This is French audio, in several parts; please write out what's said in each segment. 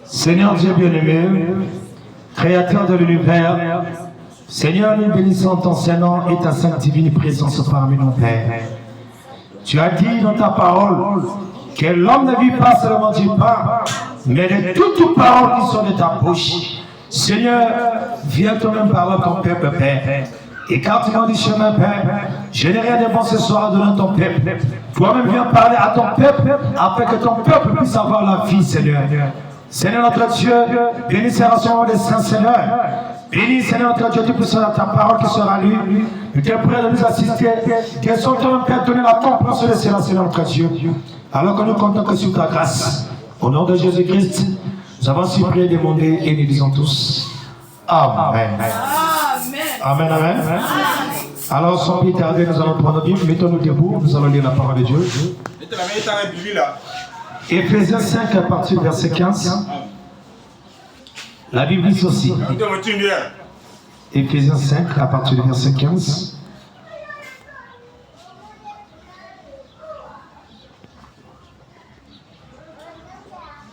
Seigneur Dieu bien-aimé, Créateur de l'univers, Seigneur, nous bénissons ton Saint-Nom et ta sainte divine présence parmi nos pères. Tu as dit dans ta parole que l'homme ne vit pas seulement du pain, mais de toutes paroles qui sont de ta bouche. Seigneur, viens toi-même parler à ton peuple, Père. Et quand tu m'as dit chemin, Père, je n'ai rien de bon ce soir devant ton peuple. Toi-même viens parler à ton peuple afin que ton peuple puisse avoir la vie, Seigneur. Seigneur notre Dieu, bénis ces rassemblements des saints, Seigneur. Bénis, Seigneur notre Dieu, tu puisses ta parole qui sera lue. Nous te prions de nous assister. Que son toi-même Père donner la compréhension de cela, Seigneur notre Dieu. Alors que nous comptons que sur ta grâce, au nom de Jésus-Christ, nous avons supplié, demandé et nous disons tous Amen. Amen, amen. Alors, sans plus tarder, nous allons prendre notre Bible, mettons-nous debout, nous allons lire la parole de Dieu. Éphésiens 5 à partir du verset 15. La Bible dit aussi. Éphésiens 5 à partir du verset 15.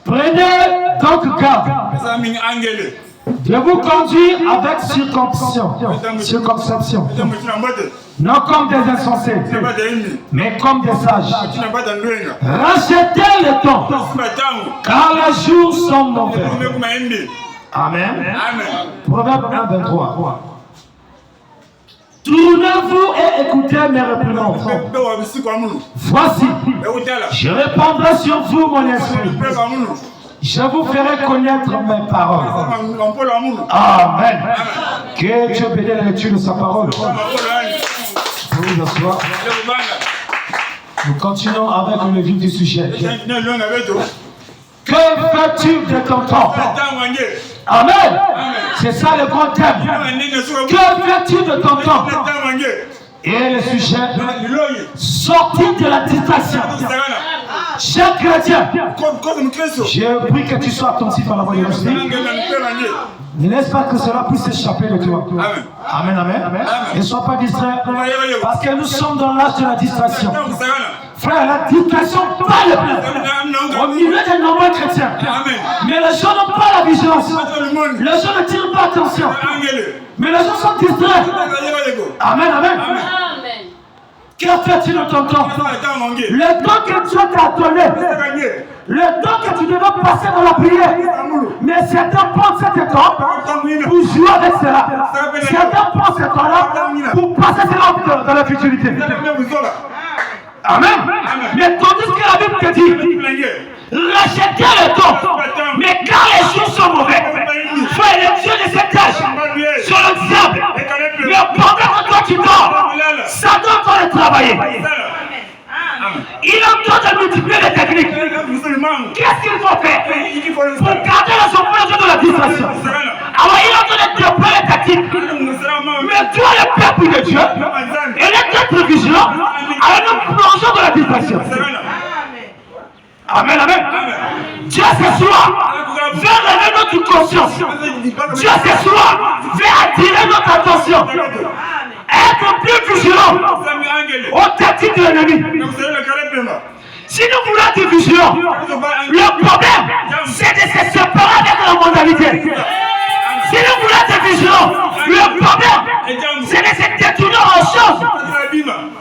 Prenez donc garde de vous conduire avec circonception, non comme des insensés, mais comme des sages. Rachetez le temps, car les jours sont mauvais. Amen. Proverbe 1, 23. Tournez-vous et écoutez mes réprimandes. Voici, je répandrai sur vous mon esprit. Je vous ferai connaître mes paroles. Amen. Que Dieu bénisse la lecture de sa parole. Vous asseoir. Nous continuons avec le vif du sujet. Que fais-tu de ton temps? Amen. C'est ça le grand thème. Que fais-tu de ton temps? Et le sujet, sortir de la distraction. Cher chrétien, je prie que tu sois attentif à la voix de l'Esprit. Ne laisse pas que cela puisse échapper de toi. Amen, amen. Ne sois pas distrait, parce que nous sommes dans l'âge de la distraction. Frère, la distraction parle au milieu des nombreux chrétiens. Mais les gens n'ont pas la vigilance. Les gens ne tirent pas attention. Mais les gens sont distraits. Amen, amen. Que fais-tu de ton temps? Le temps que Dieu t'a donné, le temps que tu devais passer dans la prière. Mais certains prennent cet temps pour jouer avec cela. Certains prennent cet temps-là pour passer cela dans la futurité. Amen. Mais tandis que la Bible te dit, rachetez le temps, mais car les jours sont mauvais. Frère, les dieux de cet âge sur le diable. Mais pendant que toi tu dors, Satan est en train de travailler. Il est en train de multiplier les techniques. Qu'est-ce qu'il faut faire pour garder les enfants de la distraction? Alors il est en train de déployer les tactiques. Mais toi, le peuple de Dieu, il est d'être vigilant. Alors nous plongeons dans la distraction. Amen, amen. Dieu ce soir veut réveiller notre conscience. Dieu ce soir veut attirer notre attention. Être plus vigilant aux tactiques de l'ennemi. Si nous voulons être vigilants, le problème c'est de se séparer de la mondialité. Si nous voulons être vigilants, le problème c'est de se détourner aux choses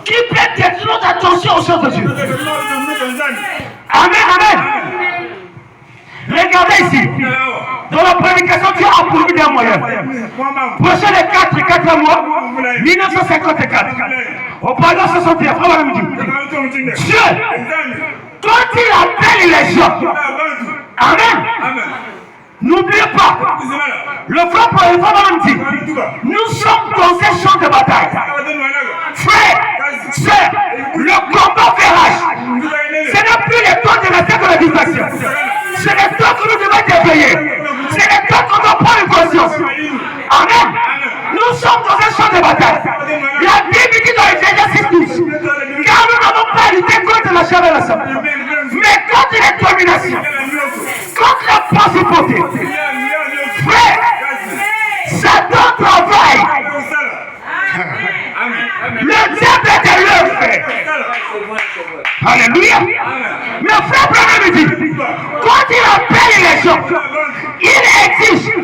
qui peuvent détourner notre attention aux choses de Dieu. Amen, amen. Regardez ici. Dans la prédication, Dieu a pourvu d'un moyen. Prochain les 4 mois, 1954. Au pardon 61, frère Dieu, quand il appelle les gens, amen. N'oubliez pas, le frère pour les femmes dit, nous sommes dans ces champs de bataille. Frère, sœur, le combat fait rage. Ce n'est plus le temps de rester dans la distraction. C'est le temps que nous devons éveiller. C'est le temps qu'on doit prendre conscience. Amen. Nous sommes dans un champ de bataille. La Bible dit dans Ephésiens 6:12, car nous n'avons pas lutté contre la chair et la sang, mais contre les dominations, contre la principauté. Frère, Satan travaille. Le diable est de l'œuvre, frère. Alléluia. Mais frère, me dit, quand il appelle les gens, il exige une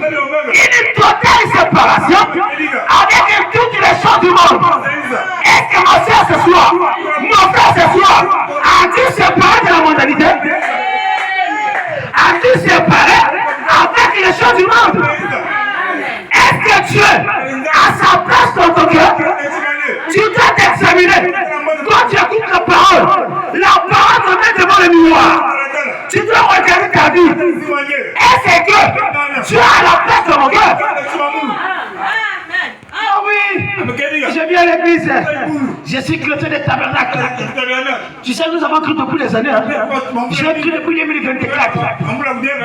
totale séparation avec toutes les choses du monde. Est-ce que ma soeur ce soir, mon frère ce soir, a-t-il séparé de la mondialité? A-t-il séparé avec les choses du monde? Est-ce que Dieu a sa place dans ton cœur? Tu dois t'examiner. Quand tu écoutes la parole te met devant le miroir. Tu dois regarder ta vie. Est-ce que tu as la place dans mon cœur? Ah oui, je viens à l'église. Je suis chrétien des tabernacles. Tu sais, nous avons cru depuis des années. J'ai cru depuis 2024,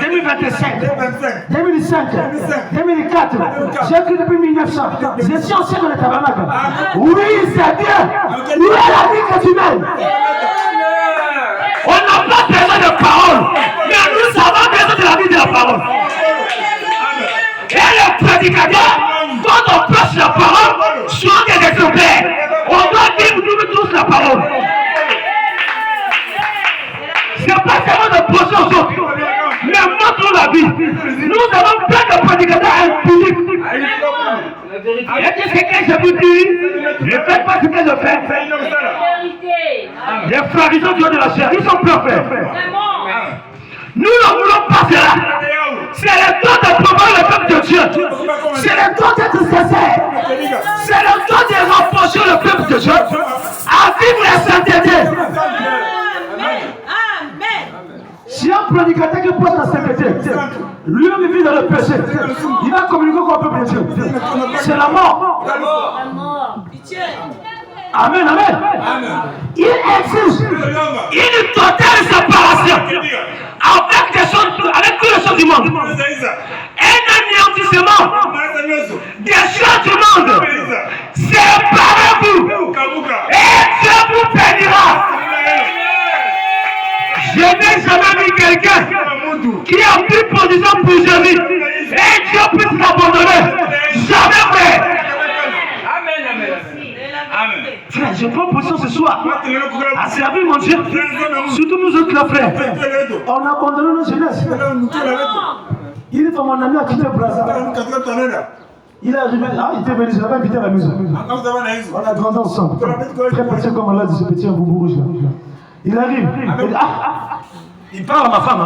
2025, 2005, 2004. J'ai cru depuis 1900. Je suis ancien dans les tabernacles. Oui, c'est bien. Où est la vie que tu mènes? On n'a pas besoin de parole, mais nous avons besoin de la vie de la parole. Et le prédicateur, quand on prêche la parole, soit des exemplaires. On doit vivre nous tous la parole. C'est pas seulement de poser aux autres, mais montre la vie. Nous avons plein de prédicateurs impudiques. Et ce que je vous dis, ne faites pas ce que je fais. Les pharisiens du haut de la chair, ils sont parfaits. Nous ne voulons pas cela. C'est le temps de promouvoir le peuple de Dieu. C'est le temps d'être sincère. C'est le temps de rapprocher le peuple de Dieu à vivre la sainteté. Si un prédicateur qui porte la sainteté, lui-même vit dans le péché, il va communiquer avec le peuple de Dieu. C'est la mort. Amen, amen. Il exige une totale séparation avec toutes les choses du monde. Un anéantissement des choses du monde. Séparez-vous et Dieu vous bénira. Je n'ai jamais vu quelqu'un qui a pris position pour Jésus et Dieu puisse l'abandonner. Jamais vrai. Frère, je prends position ce soir à servir mon Dieu. Surtout nous autres, les frères. On a abandonné nos jeunesses. Il est mon ami à quitter le Brazza. Il est arrivé, il était venu, je l'avais invité à la maison. On a grandi ensemble. Très petit comme on l'a dit, ce petit boubou rouge là. Il arrive, il parle à ma femme.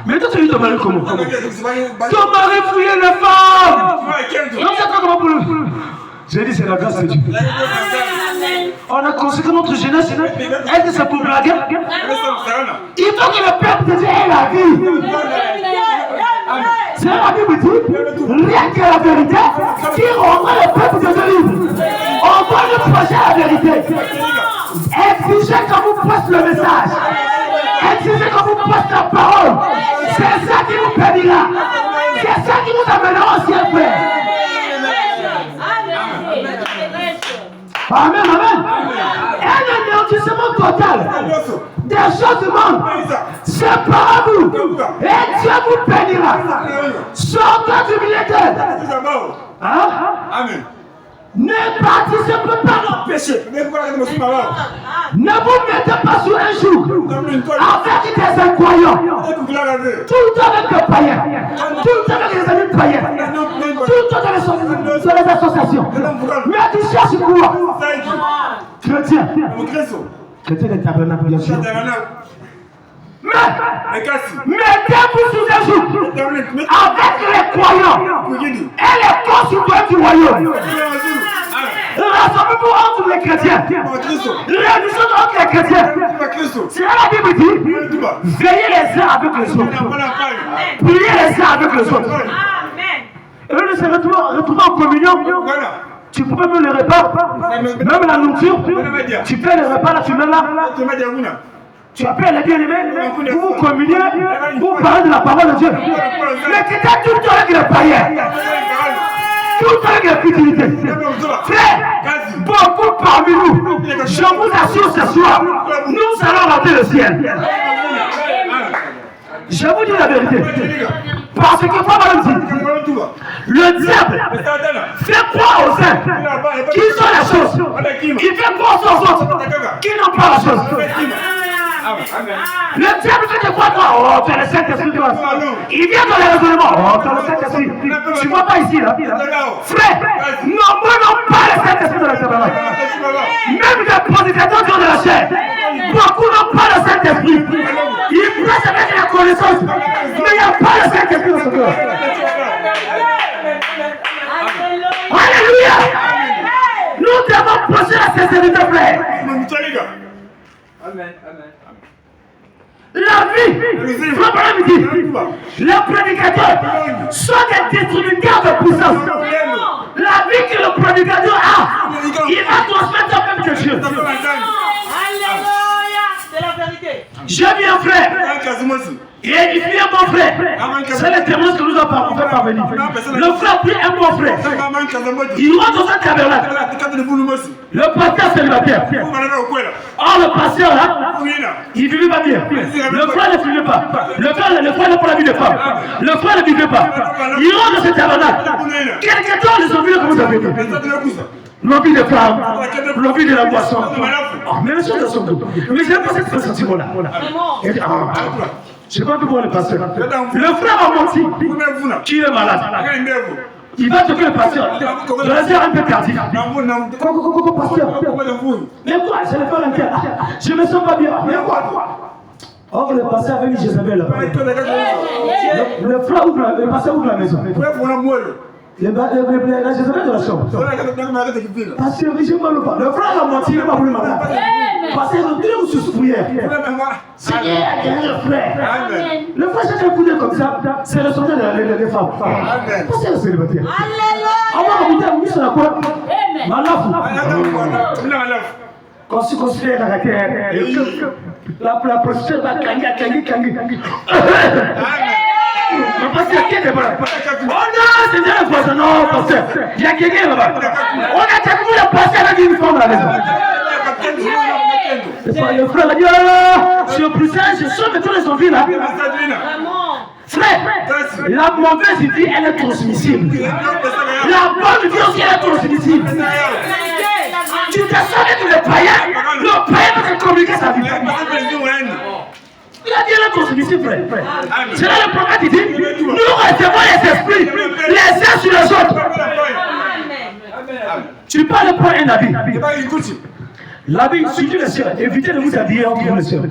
Mais toi tu lui ton mari comment? Ton mari fouillait les femmes. Non, c'est pas comment pour lui. J'ai dit c'est la grâce de Dieu. On a consacré notre jeunesse. Est-ce que c'est pour blaguer? Il faut que le peuple de Dieu ait la vie. C'est la Bible dit, rien que la vérité qui rendra le peuple de Dieu libre. On doit le projet à la vérité. Exigez qu'on vous passe le message. Exigez qu'on vous passe la parole. C'est ça qui vous bénira. C'est ça qui vous amènera au ciel, frère. Amen, amen. Un anéantissement total des choses du monde. Séparez-vous et Dieu vous bénira. Sortez du milieu d'elle. Amen. Ne participez pas à leur péché. Ne vous mettez pas sur un jour avec des incroyants. Tout le temps avec des païens. Tout le temps avec des amis païens. Tout le temps dans les associations. Mais tu cherches quoi? Chrétien. Chrétien des tabernacles, bien sûr. Mettez-vous sous un joug avec les croyants et les concitoyens du royaume. Rassemblez-vous entre les chrétiens. Réunissons entre les chrétiens. C'est là la Bible dit, veillez les uns avec les autres. Priez les uns avec les autres. Et eux se retrouvent en communion. Tu peux même le repas, même la nourriture. Tu fais le repas là, tu mets là. Tu appelles les bien-aimés, vous communiez, vous parlez de la parole de Dieu. Mais tu étais tout le temps avec les païens. Tout le temps avec les futilités. Frère, beaucoup parmi nous, je vous assure ce soir, nous allons rater le ciel. Je vous dis la vérité. Parce que Paul dit, le diable fait croire aux uns qu'ils ont la chose. Il fait croire aux autres qu'ils n'ont pas la chose. Le diable fait de quoi toi? Oh, tu as le Saint-Esprit. Il vient dans les raisonnements. Oh, tu as le Saint-Esprit. Tu ne vois pas ici, là. Frère, nombreux n'ont pas le Saint-Esprit de la tabernacle. Même les prédicateurs de la chair, beaucoup n'ont pas le Saint-Esprit. Ils prêchent avec la connaissance, mais il n'y a pas le Saint-Esprit dans ce cœur. Alléluia. Nous devons poser la sincérité, frère. Amen. La vie, les prédicateurs sont des distributeurs de puissance. La vie que le prédicateur a, il va transmettre au peuple de Dieu. Alléluia, c'est la vérité. J'ai vu un frère. Et il fit un bon frère. C'est le témoin que nous avons fait parvenir. Le frère prit un bon frère. Il rentre dans un tabernacle. Le pasteur célibataire. Or, le pasteur là, il ne vivait pas bien. Le frère ne vivait pas. Le frère n'a pas la vie de femme. Le frère ne vivait pas. Il rentre dans ce tabernacle. Quelques temps, ils ont vu comme vous avez dit. L'envie de femme, l'envie de la boisson. Mais les choses sont toutes. Mais je n'ai pas cette sentiment-là. Je ne sais pas pourquoi le pasteur. Le frère a menti. Qui est malade? Il va toquer le pasteur. Je vais dire un peu tardif. Pasteur. Mais quoi? Je ne vais pas l'intérêt. Je ne me sens pas bien. Mais quoi? Or, le pasteur avait mis Jézabel. Le frère ouvre le pasteur ouvre la maison. La Jézabel de la chambre. Parce que j'ai mal au pas. Le frère a menti, il n'est pas voulu malade. Parce que le Dieu vous souffriez. Seigneur, le frère. Le frère, c'est un coup de comme ça. C'est le sonnet des femmes. Parce que le célibataire. Alléluia. Avant, vous dites, c'est la quoi? Malaf. Quand tu considères la caractère, la prostituée va kangi. Parce qu'il y a quelqu'un là-bas. Oh non, c'est bien le poisson. Non, pasteur. Il y a quelqu'un là-bas. On a tellement le pasteur avec une femme à la maison. Le frère a dit, je suis plus sage, je sauve tous les envies là. Frère, la mauvaise vie, elle est transmissible. La bonne vie aussi, elle est transmissible. Tu te sens avec le païen va te communiquer sa vie. Il a dit la transmission, frère. C'est là le prophète qui dit, nous recevons les esprits, les uns sur les autres. Tu parles pour un habit. L'habit, surtout les soeurs, évitez de vous habiller entre vous les soeurs.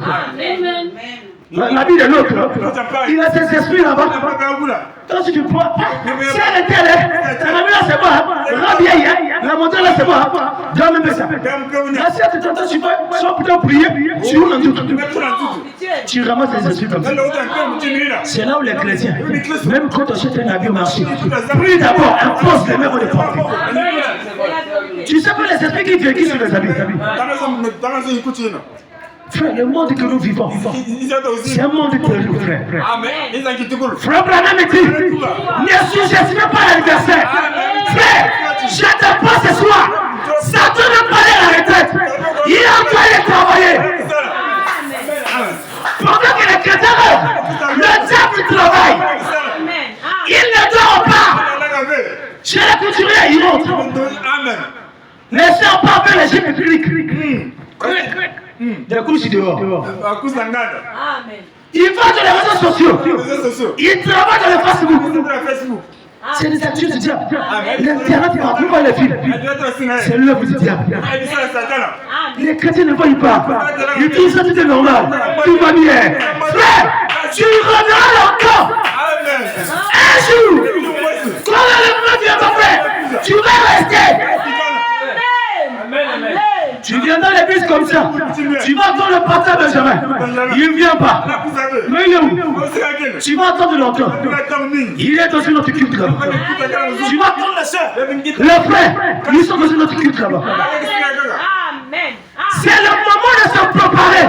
L'habit de l'autre, il a ses esprits là-bas. Quand tu prends, si elle était là, ta mamie là c'est bon, la vieille, la montagne là c'est bon, Dieu même ça. Là si tu t'entends, tu vas, sans plutôt prier, tu ouvres un tout. Tu ramasses les esprits comme ça. C'est là où les chrétiens, même quand tu achètes un habit au marché, prie d'abord, impose les mêmes de porter. Tu sais pas les esprits qui véhiculent sur les habits. Frère, le monde que nous vivons, c'est un monde terrible, frère. Frère Branham dit, ne sous-estimez pas l'adversaire. Frère, je te pose ce soir, Satan ne pas aller à la retraite. Il est en train de travailler. Pendant que les chrétiens rêvent, le diable travaille. Il ne dort pas. Chez les couturiers, il monte. Les sœurs parlent les gens publics. Des couches dehors. Il va dans les réseaux sociaux. Il travaille dans le Facebook. C'est des actions du diable. L'internet ne va plus voir les films. C'est l'œuvre du diable. Les chrétiens ne voient pas. Ils disent que tout est normal. Tout va bien. Frère, tu reviendras encore. Un jour, quand le monde vient ton frère, tu vas rester. Tu viens dans l'église comme ça. Tu vas attendre le pasteur Benjamin. Il ne vient pas. Mais il est où? Tu vas attendre longtemps. Il est dans une autre culte là-bas. Tu vas attendre la soeur. Le frère, ils sont dans une autre culte là-bas. C'est le moment de se préparer.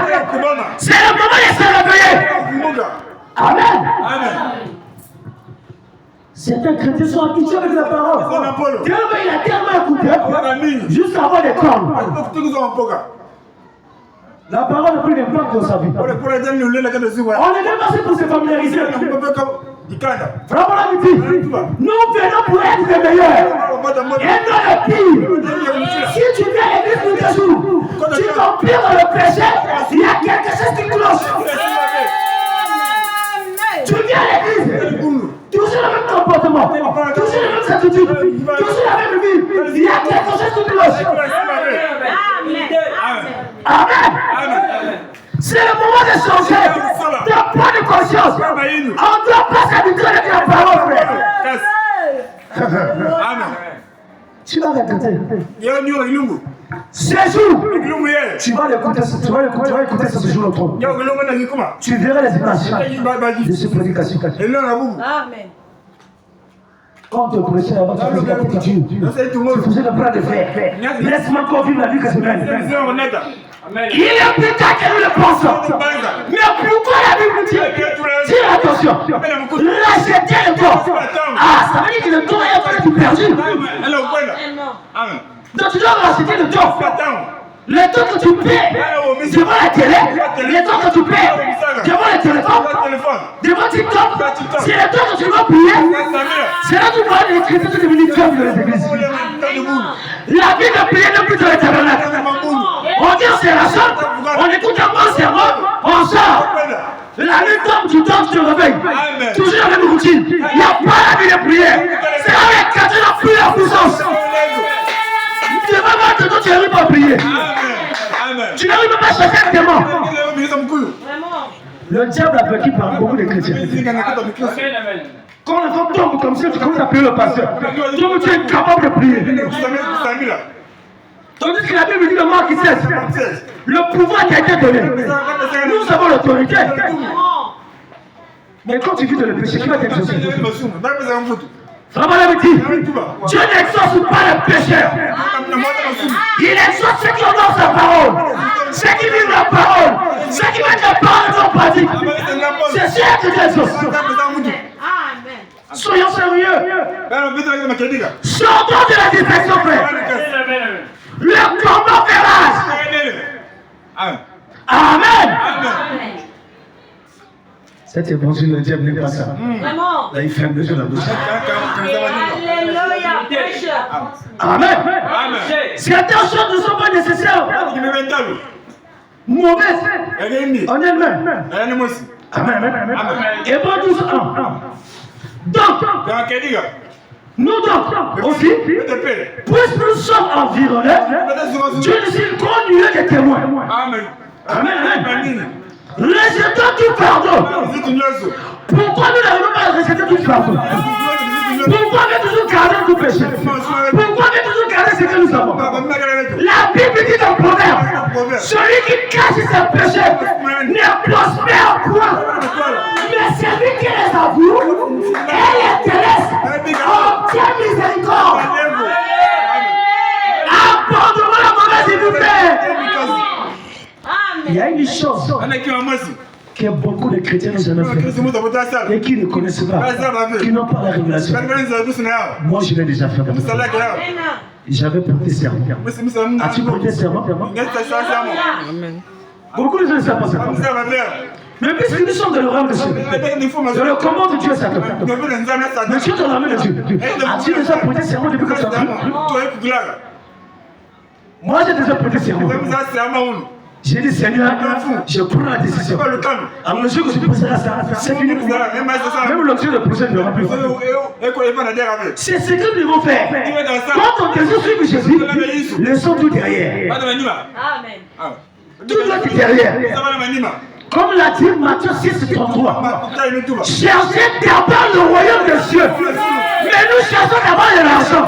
C'est le moment de se réveiller. Amen. Certains chrétiens sont habitués avec la parole. Dieu il a tellement écouté juste avant les cornes. La parole n'a plus d'impact dans sa vie. On est même assez pour se familiariser. Vraiment, nous venons pour être les meilleurs. Et non les pires. Si tu viens à l'église tous les jours, tu t'empires dans le péché, il y a quelque chose qui cloche. Tu viens à l'église, toujours le même comportement, toujours la même attitude, toujours la même vie. Il y a quelque chose qui cloche. Amen. C'est le moment de changer, de prendre conscience. On ne doit pas s'habituer avec la parole, frère. Amen. Tu vas répéter. Ce jour, tu vas l'écouter ce jour au trône. Tu verras les images de ces prédications. Amen. Quand tu prêchais avant de faire la prédication, tu faisais le bras de fer. Laisse-moi encore vivre la vie que je mène. Il est plus tard que nous le pensons. Mais pourquoi la Bible dit attention, racheter le corps. Ah, ça veut dire que le corps est en train d'être perdu. Donc tu dois racheter le temps. Le temps que tu paies devant la télé, le temps que tu paies devant le téléphone, devant TikTok, c'est le temps que tu vas prier. C'est là que tu vois les chrétiens de devenir comme dans les églises. La vie de prier n'est plus dans le tabernacle. On dit on se rassemble, on écoute un bon sermon, on sort. La nuit tombe, tu te réveilles. Toujours la même routine. Il n'y a pas la vie de prière. C'est là que tu n'as plus la puissance. Tu vas voir que toi tu n'arrives pas à prier. Tu n'arrives pas à chercher un démon. Le diable a vaincu par beaucoup de chrétiens. Quand l'enfant tombe comme ça, tu commences à prier le pasteur. Donc tu es incapable de prier. Tandis que la Bible dit de Marc 16, le pouvoir qui a été donné. Nous avons l'autorité. Mais quand tu vis dans le péché, qui va t'exaucer? Vraiment la dit, Dieu n'exauce pas le pécheur. Il exauce ceux qui honorent sa parole, ceux qui vivent la parole, ceux qui mettent la parole en pratique. C'est sûr que Dieu exauce. Soyons sérieux. Sortons de la distraction, frère. Le combat fait rage. Amen. Cet évangile, le diable n'est pas ça. Vraiment. Là, il ferme les yeux la bouche. Alléluia. Amen. Certaines choses ne sont pas nécessaires. Mauvaises. En elles-mêmes. Amen. Hébreux 12:1. Donc, nous donc aussi, puisque nous sommes environnés, Dieu nous est grand nuée de témoins. Amen. Rejetons tout pardon. Pourquoi nous n'arrivons pas à rejeter tout pardon? Pourquoi nous toujours garder tout péché? Pourquoi nous toujours garder ce que nous avons? La Bible dit dans Proverbe, celui qui cache ses péchés ne prospère point. Mais celui qui les avoue et les délaisse obtient miséricorde. Abandonnons la mauvaise, s'il vous plaît. Il y a une chose que beaucoup de chrétiens n'ont jamais fait et qui ne connaissent pas, qui n'ont pas la révélation. Moi, je l'ai déjà fait. J'avais prêté serment. As-tu prêté serment? Beaucoup de gens ne savent pas ça. Mais puisque nous sommes dans le royaume de Dieu, dans le command de Dieu, ça te fait. Mais tu es dans la main de Dieu. As-tu déjà prêté serment depuis que tu as fait? Moi, j'ai déjà prêté serment. J'ai dit, Seigneur, je prends la décision. À mesure que je poserai ça, c'est fini pour moi. Même l'option de projet ne aura plus. C'est ce que nous devons faire. Quand on désire suivre Jésus, laissons tout derrière. Amen. Tout doit être derrière. Comme l'a dit Matthieu 6:33. Cherchez d'abord le royaume des cieux. Mais nous cherchons d'abord l'argent.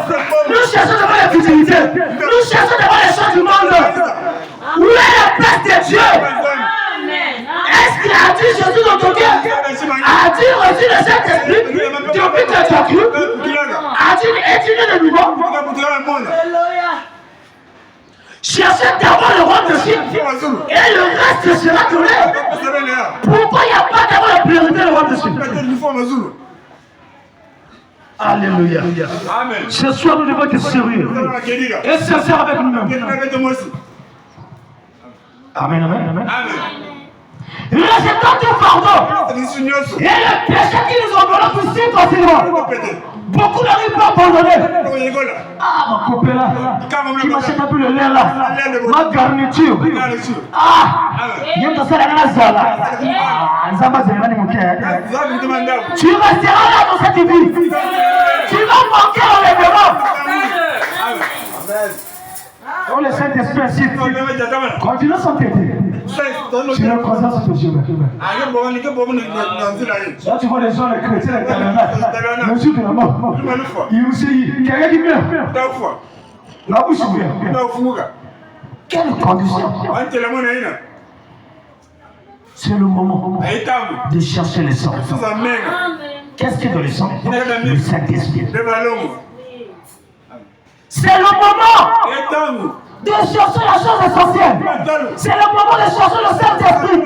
Nous cherchons d'abord la futilité. Nous cherchons d'abord les choses du monde. Où est la place de Dieu? Est-ce qu'il a dit Jésus dans ton cœur? A-t-il reçu le Saint-Esprit depuis que tu as cru? A-t-il étudié de nouveau? Cherchez d'abord le royaume de Dieu et le reste sera donné. Pourquoi il n'y a pas d'abord la priorité le royaume de Dieu? Alléluia. Amen. Ce soir, nous devons être sérieux et sincères avec nous-mêmes. Amen. Rejetons tout pardon et le péché qui nous enveloppe si facilement. Beaucoup n'arrivent pas à abandonner. Ah, ma copain là, qui m'achète un peu le lait là, ma garniture. Ah, il y a un ça là, tu resteras là dans cette vie. Tu vas manquer l'enlèvement. Oh, le Saint-Esprit ainsi. Continue sans t'aider. Tu as croisance sur tes yeux. Là, tu vois les gens, les chrétiens, les tabernacles. Le jour de la mort. Il vous sait, quelqu'un qui meurt. La bouche ouverte. Quelle condition. C'est le moment de chercher le sang. Qu'est-ce qui est dans le sang? Le Saint-Esprit. C'est le moment de chercher la chose essentielle. C'est le moment de chercher le Saint-Esprit.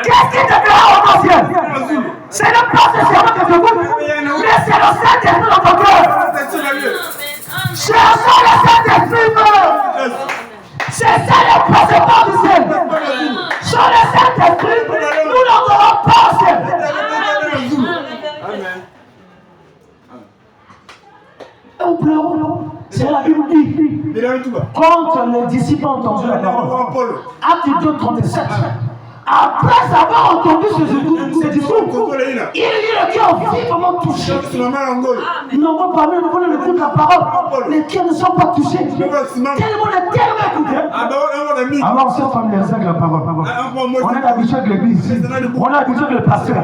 Qu'est-ce qui te fera au ciel? C'est le pas de serment que te goûte, mais c'est le Saint-Esprit dans ton cœur. Cherchons le Saint-Esprit. C'est ça le passeport du ciel. Sur le Saint-Esprit, nous n'entrons pas au ciel. C'est la Bible dit. Quand les disciples ont entendu la parole, Acte 2:37, après avoir entendu ce discours, il y a le cœur vivement touché. Ils n'ont pas parlé, ils n'ont écouté la parole. Les cœurs ne sont pas touchés. Tellement écouté. Alors on s'est familiarisé avec la parole. On est habitué avec l'église. On est habitué avec le pasteur.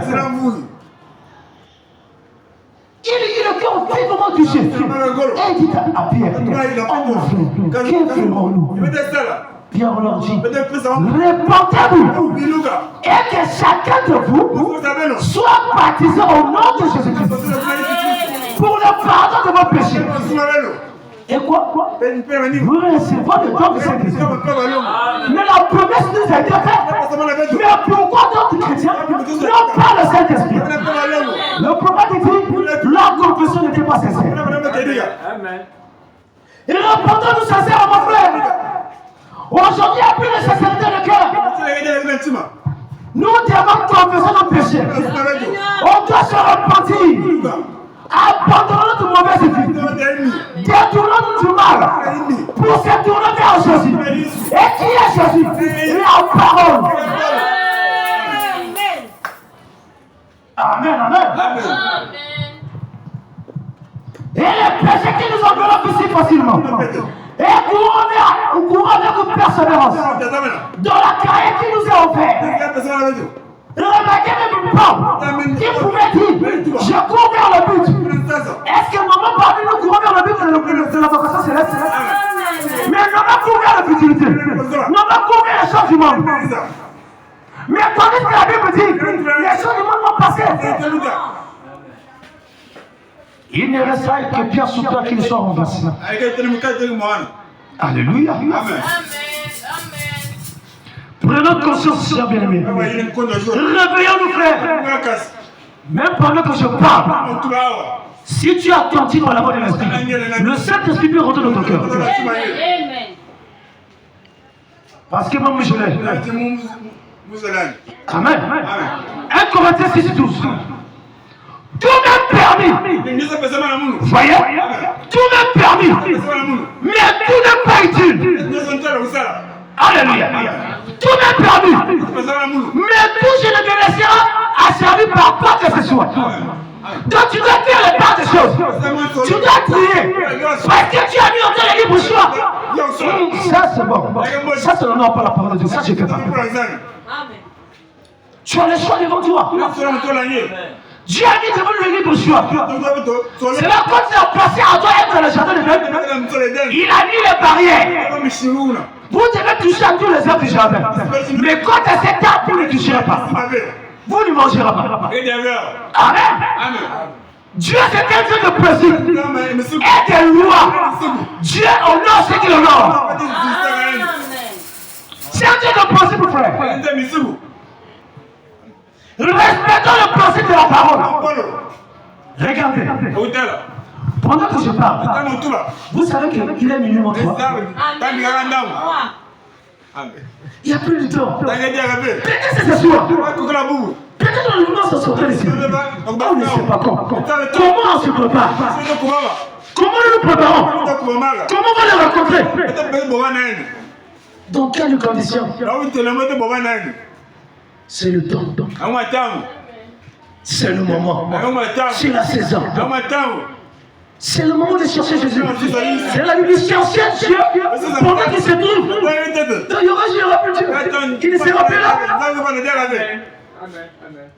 Il est le cœur vivement touché. Et il dit à Pierre, oh mon frère, que ferons-nous? Pierre leur dit, répandez-vous et que chacun de vous soit baptisé au nom de Jésus-Christ pour le pardon de vos péchés. Et quoi? Vous recevez le don du Saint-Esprit. Mais la promesse nous a été faite. Mais pourquoi d'autres chrétiens n'ont pas le Saint-Esprit? Le prophète dit, leur confession n'était pas sincère. Et répondons-nous sincère à mon frère. Aujourd'hui, il n'y a plus de sincérité de cœur. Nous devons confesser nos péchés. On doit se repentir. Abandonnons notre mauvaise vie. Détournons-nous du mal pour se tourner vers Jésus. Et qui est Jésus? La parole. Amen, amen. Et les péchés qui nous enveloppent si facilement. Et courons avec persévérance dans la carrière qui nous est offerte. Remarquez même Paul qui pouvait dire, je cours vers le but. Est-ce que maman parmi nous courons vers le but de la vocation céleste? Mais maman court vers la futilité. Maman court vers les choses du monde. Mais tandis que la Bible dit, les choses du monde vont passer. Il ne restera que Pierre sur toi qui ne soit renversé. Alléluia. Amen. Prenons conscience, chers bien-aimés. Réveillons-nous, frères. Même pendant que je parle, si tu es attentif à la voix de l'Esprit, le Saint-Esprit peut rentrer dans ton cœur. Parce que moi, je l'ai. Amen. 1 Corinthiens 6:12. Tout m'est permis. Voyez? Tout m'est permis. Mais tout n'est pas utile. Alléluia. Tout m'est permis. Mais tout je ne me laisserai asservir par quoi que ce soit. Donc tu dois faire les parts des choses. Tu dois prier. Parce que tu as mis en toi le libre choix. Ça c'est bon. Ça c'est l'honneur par la parole de Dieu. Ça je fais pas. Tu as le choix devant toi. Dieu a mis devant le libre choix. C'est là quand tu as passé à toi être dans le jardin de Dieu. Il a mis les barrières. Vous devez toucher à tous les arbres du jardin. Mais quand à cet arbre, vous ne toucherez pas. Vous ne mangerez pas. Amen. Dieu c'est un Dieu de principe et de loi. Dieu honore ce qu'il honore. C'est un Dieu de principe, frère. Respectons le principe de la parole. Regardez. Pendant que je parle, vous savez qu'il est minuit en toi. Il n'y a plus de temps. Peut-être c'est ce soir. Peut-être dans le moment ce soir. sortir d'ici. On ne sait pas comment. Comment on se prépare? Comment nous nous préparons? Comment on va les rencontrer? Dans quelles conditions? C'est le temps. C'est le moment. C'est la saison. C'est le moment de chercher Jésus. C'est la Bible qui cherche Dieu pendant qu'il se trouve. Donc il y aura plus Dieu. Il ne sera plus là.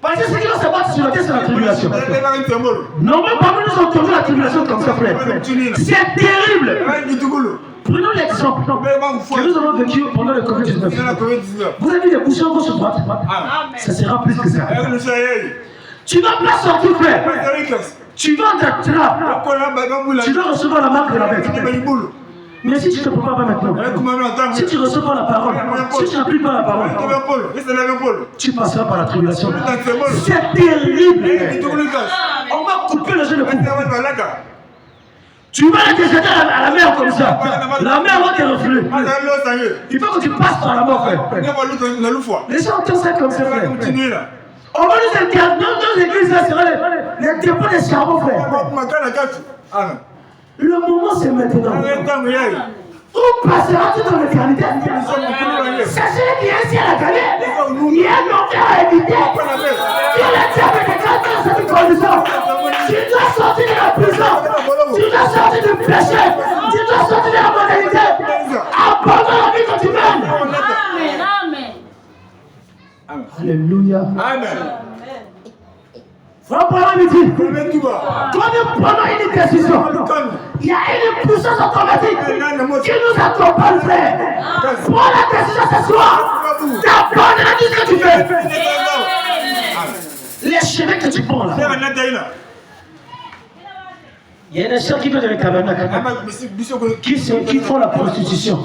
Parce que ce qui va se battre sur la terre, c'est la tribulation. Normalement, parmi nous entendons la tribulation comme ça, frère. C'est terrible. Prenons l'exemple que nous avons vécu pendant le Covid-19. Vous avez vu les bouchons gauche et droite? Ça sera plus que ça. Tu ne vas pas sortir, frère. Tu vas t'attraper. Tu dois recevoir la marque de la bête. Mais si tu ne te prépares pas maintenant, si tu ne reçois pas la parole, si tu n'appliques pas la parole, tu passeras par la tribulation. C'est terrible. On va couper le jeu de coupe. Tu vas te jeter à la mer comme ça. La mer va te refouler. Il faut que tu passes par la mort, frère. Les gens entendent ça comme ça, frère. On va nous interdire, dans nos églises, là, sera les dépôts de charbon, frère. Le moment, c'est maintenant. Où passeras-tu dans l'éternité? Sachez qu'il y a un ciel à gagner. Il y a un enfer à éviter. Il y a le diable de Satan dans cette condition. Tu dois sortir de la prison. Tu dois sortir du péché. Tu dois sortir de la modalité. Abandonne la vie que tu mènes. Amen. Alléluia. Amen. Quand nous prenons une décision, il y a une puissance automatique qui nous accompagne, frère. Prends la décision ce soir d'abandonner tout ce que tu fais. Les chemins que tu prends là. Il y a des gens qui viennent dans les tabernacles qui font la prostitution.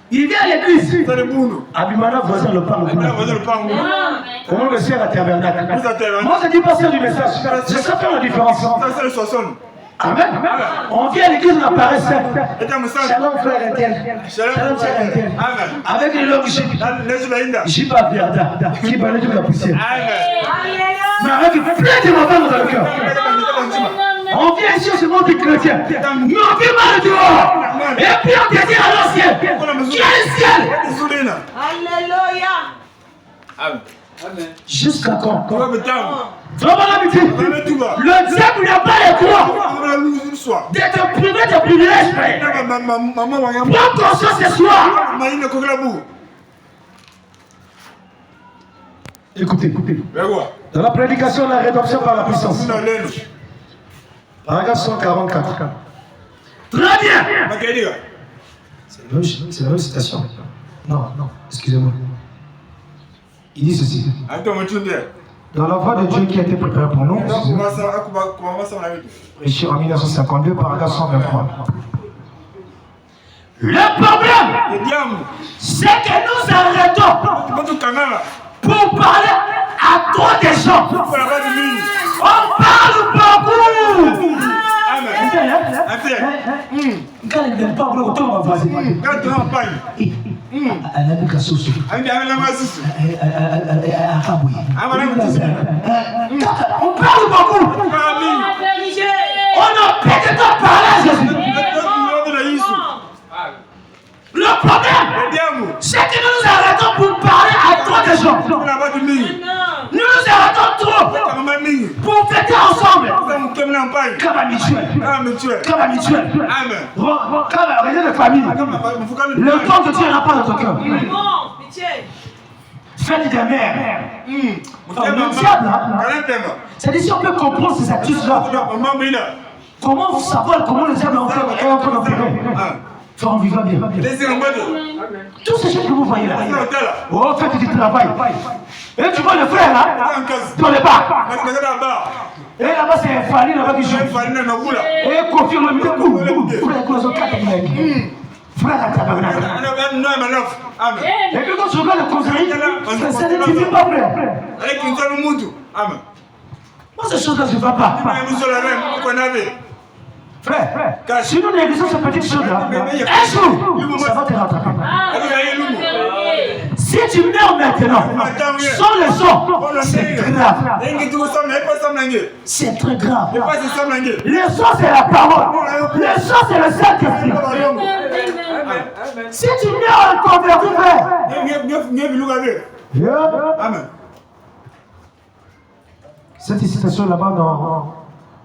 Il vient à l'église. Abimana voisin le pain. Comment le sert à tabernacle? Moi je dis pas ça du message. Je sais faire la différence. Amen. On vient à l'église, on apparaît seul. Shalom frère Intel. Shalom frère Intel. Avec les langues j'ai pas viada qui parlait de la poussière. Mais avec plein de moments dans le cœur. On vient ici au monde des chrétiens. Mais on vit mal dehors. Et puis on désire à l'ancien. Qui est le ciel? Alléluia. Amen. Jusqu'à quand? Vraiment l'amitié. Le diable n'a pas les droits d'être privé de privilèges. Prends conscience ce soir. Écoutez. Dans la prédication de la rédemption par la puissance. Paragraphe 144. Très bien. C'est la même citation. Non, excusez-moi. Il dit ceci. Dans la voie de Dieu qui a été préparée pour nous, Richard en 1952, paragraphe 123. Le problème, c'est que nous arrêtons pour parler à trop de gens. On parle beaucoup. Quand il ne parle pas, autant on va passer. On parle beaucoup. On a plus de temps parler à Jésus. Le problème, c'est que nous nous arrêtons pour parler à trop de gens. Nous nous arrêtons trop pour fêter ensemble. Comme habituel. Comme raison de famille. Le temps que Dieu n'a pas dans ton cœur. Faites des mères. Le diable, c'est-à-dire si on peut comprendre ces astuces-là. Comment vous savez comment le diable en fait faire en vivant bien. Tous ces choses que vous voyez là. Oh, faites du travail. Et tu vois le frère là, dans les bars. Et là-bas c'est un farine là-bas qui joue. Et confirme le milieu. Frère, nous avons 4 mecs. Frère à tabernacle. Et puis quand tu regardes le conseil, ça ne dit pas frère. Moi ces choses-là je ne vois pas. Frère, si nous négligons ces petites choses-là, un jour, ça va te rattraper. Si Si tu meurs maintenant, sans le sang, c'est grave. C'est très grave. Le sang, c'est la parole. Le sang, c'est le Saint-Esprit. Si tu meurs en converti, frère. Amen. Cette citation là-bas dans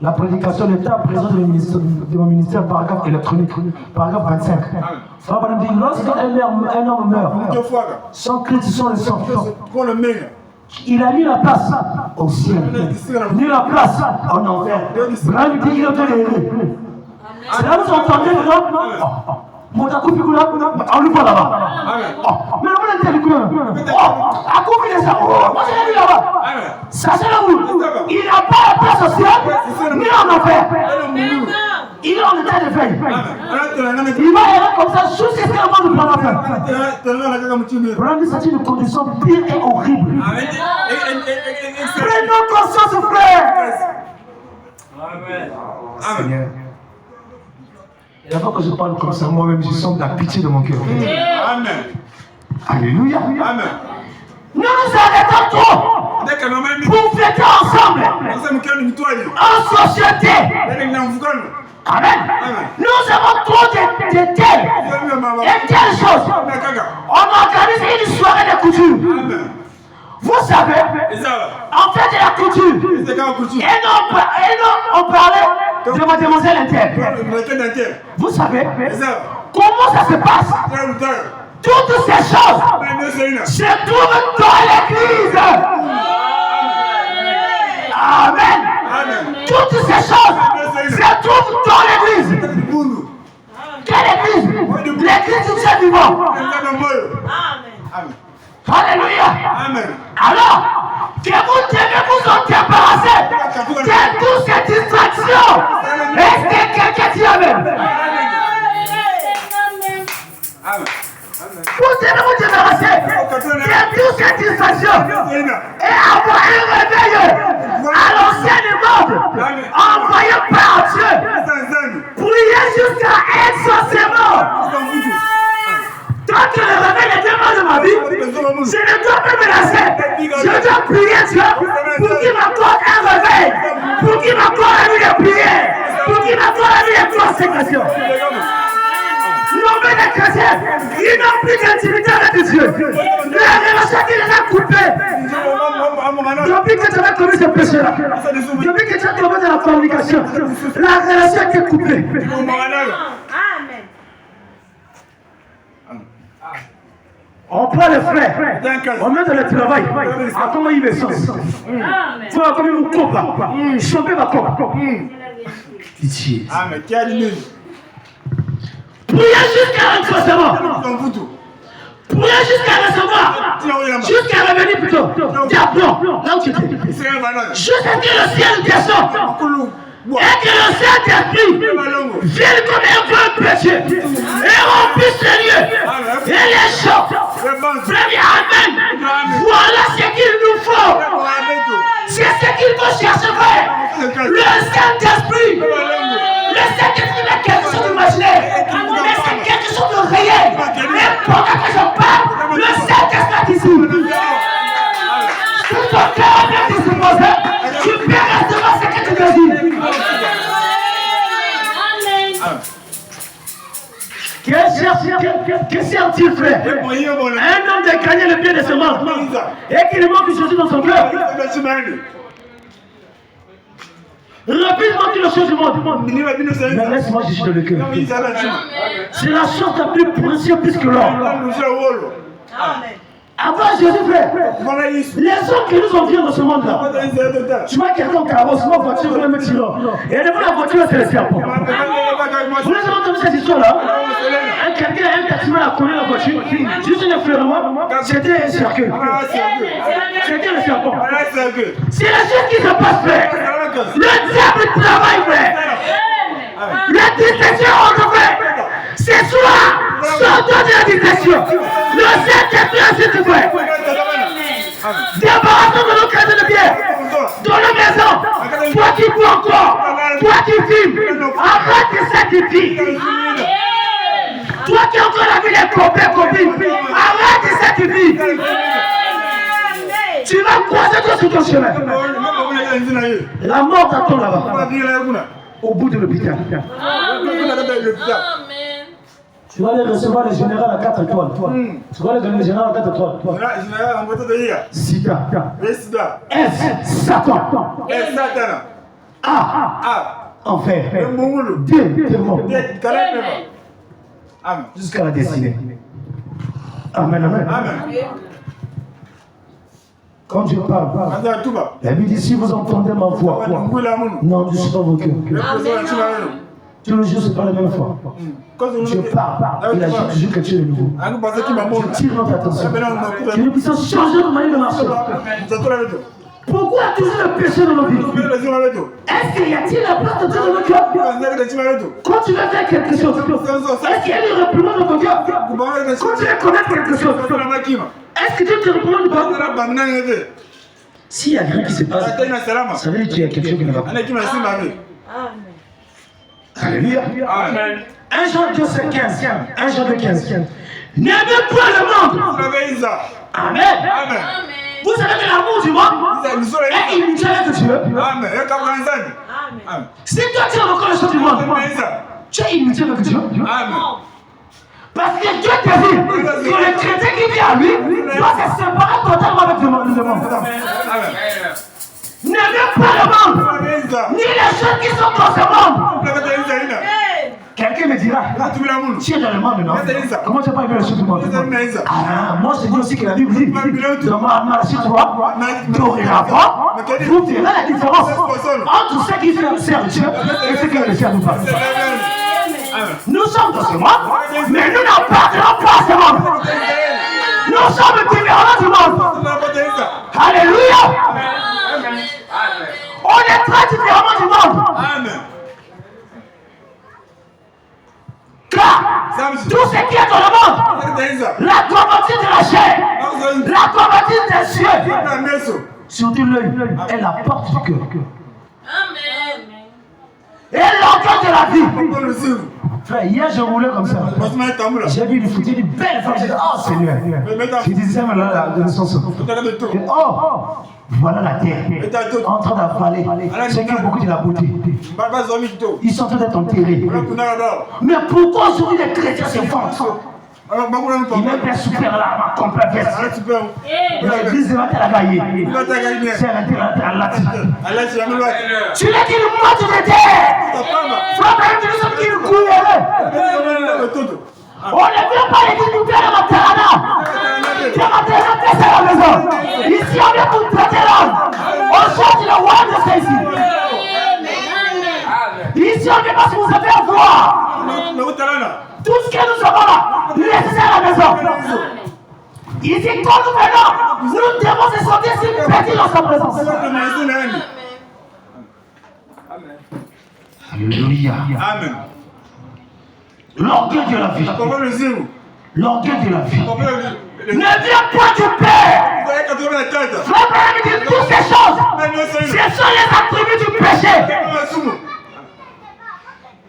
la prédication, l'État présent de mon ministère, paragraphe électronique, paragraphe 25. Lorsqu'un homme meurt, sans Christ, sans le sang, il a mis la place au ciel, mis la place en enfer. Brahim dit qu'il a fait les rues. C'est là que vous entendez le nom. On lui voit là-bas. Mais on a dit là-bas. Moi j'ai vu là-bas. Ça c'est là où il n'a pas la place au ciel, ni en enfer. Il est en état de veille. Il va aller comme ça, sous ses serments de prendre enfer. Prendre c'est une condition pire et horrible. Prenons conscience, frère. Amen. Et avant que je parle comme ça, moi-même, je sens de la pitié de mon cœur. Amen. Alléluia. Amen. Nous nous arrêtons trop pour fêter ensemble, en société. Amen. Nous avons trop de telles et telles choses. On organise une soirée de couture. Vous savez, en fait de la couture, et non on parlait de mademoiselle interne. Vous savez comment ça se passe? Toutes ces choses se trouvent dans l'église. Amen. Toutes ces choses se trouvent dans l'église. Quelle église? L'église du Dieu vivant. Alléluia. Alors, que vous devez vous en débarrasser de toutes ces distractions. Est-ce que quelqu'un dit Amen? Vous devez vous débarrasser de toutes ces distractions et avoir un réveil à l'ancienne mode envoyé par Dieu. Priez jusqu'à incessamment. Tant que le réveil est demandé de ma vie, je ne dois pas me lasser. Je dois prier Dieu pour qu'il m'accorde un réveil, pour qu'il m'accorde la nuit de prière, pour qu'il m'accorde la nuit de consécration. Nombre de chrétiens, ils n'ont plus d'intimité avec Dieu. La relation qui les a coupés. Depuis que tu as commis ce péché-là, depuis que tu as tombé dans la communication, la relation a été coupée. Amen. On prend les frères, on met dans le travail, à comment il me sent. Il faut comme une coupe, choper ma coupe. Pitié. Amen. Priez jusqu'à recevoir. Priez jusqu'à recevoir. Jusqu'à revenir plutôt. Diapron, là où tu étais. Jusqu'à que le ciel descende. Et que le Saint-Esprit vienne comme un vrai péché et remplisse les lieux et les champs. Amen. Voilà ce qu'il nous faut. C'est ce qu'il faut chercher, frère. Le Saint-Esprit. Le Saint-Esprit n'est quelque chose d'imaginaire, mais c'est quelque chose de réel. Et pendant que je parle, le Saint-Esprit est ici. Si ton cœur est disposé, tu peux recevoir ce que tu désires. Que sert-il, frère? Un homme de gagner le bien de ce monde et qu'il manque Jésus dans son cœur. Rapidement dit les choses du monde. Mais laisse-moi juger le cœur. C'est la chose la plus précieuse plus que l'or. Avant Jésus, frère, les hommes qui nous ont vus dans ce monde-là, tu vois quelqu'un en carrosse, moi voiture, vous le mettez là. Et devant la voiture, c'est le serpent. Vous avez entendu cette histoire-là? Quelqu'un, un taximan a collé la voiture, juste un effleurement, c'était un cercueil. C'était le serpent. C'est la chose qui se passe, frère. Le diable travaille, frère. La distraction, on le fait. C'est soit sortons de la distraction. Le Saint-Esprit, s'il te plaît. Débarrassons de nos cadeaux de bière. Dans la maison. Toi qui bois encore. Toi qui filmes. Arrête de sacrifier. Toi qui as encore la vie des copines, arrête ça qui vit. Tu vas croiser toi sur ton chemin. La mort t'attend là-bas. Au bout de l'hôpital. Tu vas aller recevoir le général à 4 étoiles. Tu vas aller donner le général à 4 étoiles. Sida. S. Satan. A. Enfer. D. Démon. Jusqu'à la destinée. Amen. Quand je parle, la Bible dit si vous entendez ma voix, non, je ne suis pas vos cœurs. Tous les jours, ce n'est pas la même fois. Je parle, il agit toujours quelque chose de nouveau. Je tire notre attention. Que nous puissions changer de manière de marcher. Pourquoi toujours le péché dans nos vies? Est-ce qu'il y a-t-il la place de Dieu dans nos cœurs? Quand tu veux faire quelque chose, est-ce qu'il y a des réprimants dans ton cœur? Quand tu veux connaître quelque chose, est-ce que Dieu te réprime pas? S'il y a rien qui se passe, ça veut dire qu'il y a quelque chose qui ne va pas. Alléluia. 1 Jean 2,15. 1 Jean 2,15. N'aimez pas le monde. Amen. Vous savez que l'amour du monde est inutile avec Dieu. Si toi tu as encore le choix du monde, tu es inutile avec Dieu. Parce que Dieu t'a dit que le chrétien qui vient à lui doit se séparer totalement avec le monde. N'aimez pas le monde, ni les choses qui sont dans ce monde. Quelqu'un me dira, tu es dans le monde, non? Comment tu n'as pas aimé les choses du monde? Moi je dis aussi que la Bible dit, dans Malachie 3, dorénavant, vous verrez la différence entre ceux qui servent Dieu et ceux qui ne le servent pas. Nous sommes dans ce monde, mais nous n'appartenons pas à ce monde. Nous sommes différents du monde. Alléluia. On est très différents du monde. Car tout ce qui est dans le monde, la convoitise de la chair, la convoitise des cieux, surtout l'œil, est la porte du cœur. Et l'orgueil de la vie. Frère, hier je roulais comme ça. J'ai vu une photo d'une belle femme. J'ai dit, oh Seigneur. Je disais ça là, de son son. Oh, voilà la terre en train d'avaler. C'est que beaucoup de la beauté. Ils sont en train d'être enterrés. Mais pourquoi aujourd'hui les chrétiens se font? Il m'a bien souffert là, ma complète veste. L'église de la terre a gagné. C'est la terre à l'attique. Tu l'as dit, le mois de terre. Frère, nous sommes qui nous couilleraient. On ne vient pas l'église nous faire la matarana. La matarana, c'est à la maison. Ici, on vient pour traiter l'homme. On cherche le roi de Jésus. Ici, on vient parce que vous avez à voir. Tout ce que nous avons là, laissez à la maison. Ici, quand nous venons, nous devons se sentir si petits dans sa présence. Alléluia. Amen. L'orgueil de la vie. L'orgueil de la vie. Ne viens pas du Père. Frère, me dit toutes ces choses. Ce sont les attributs du péché.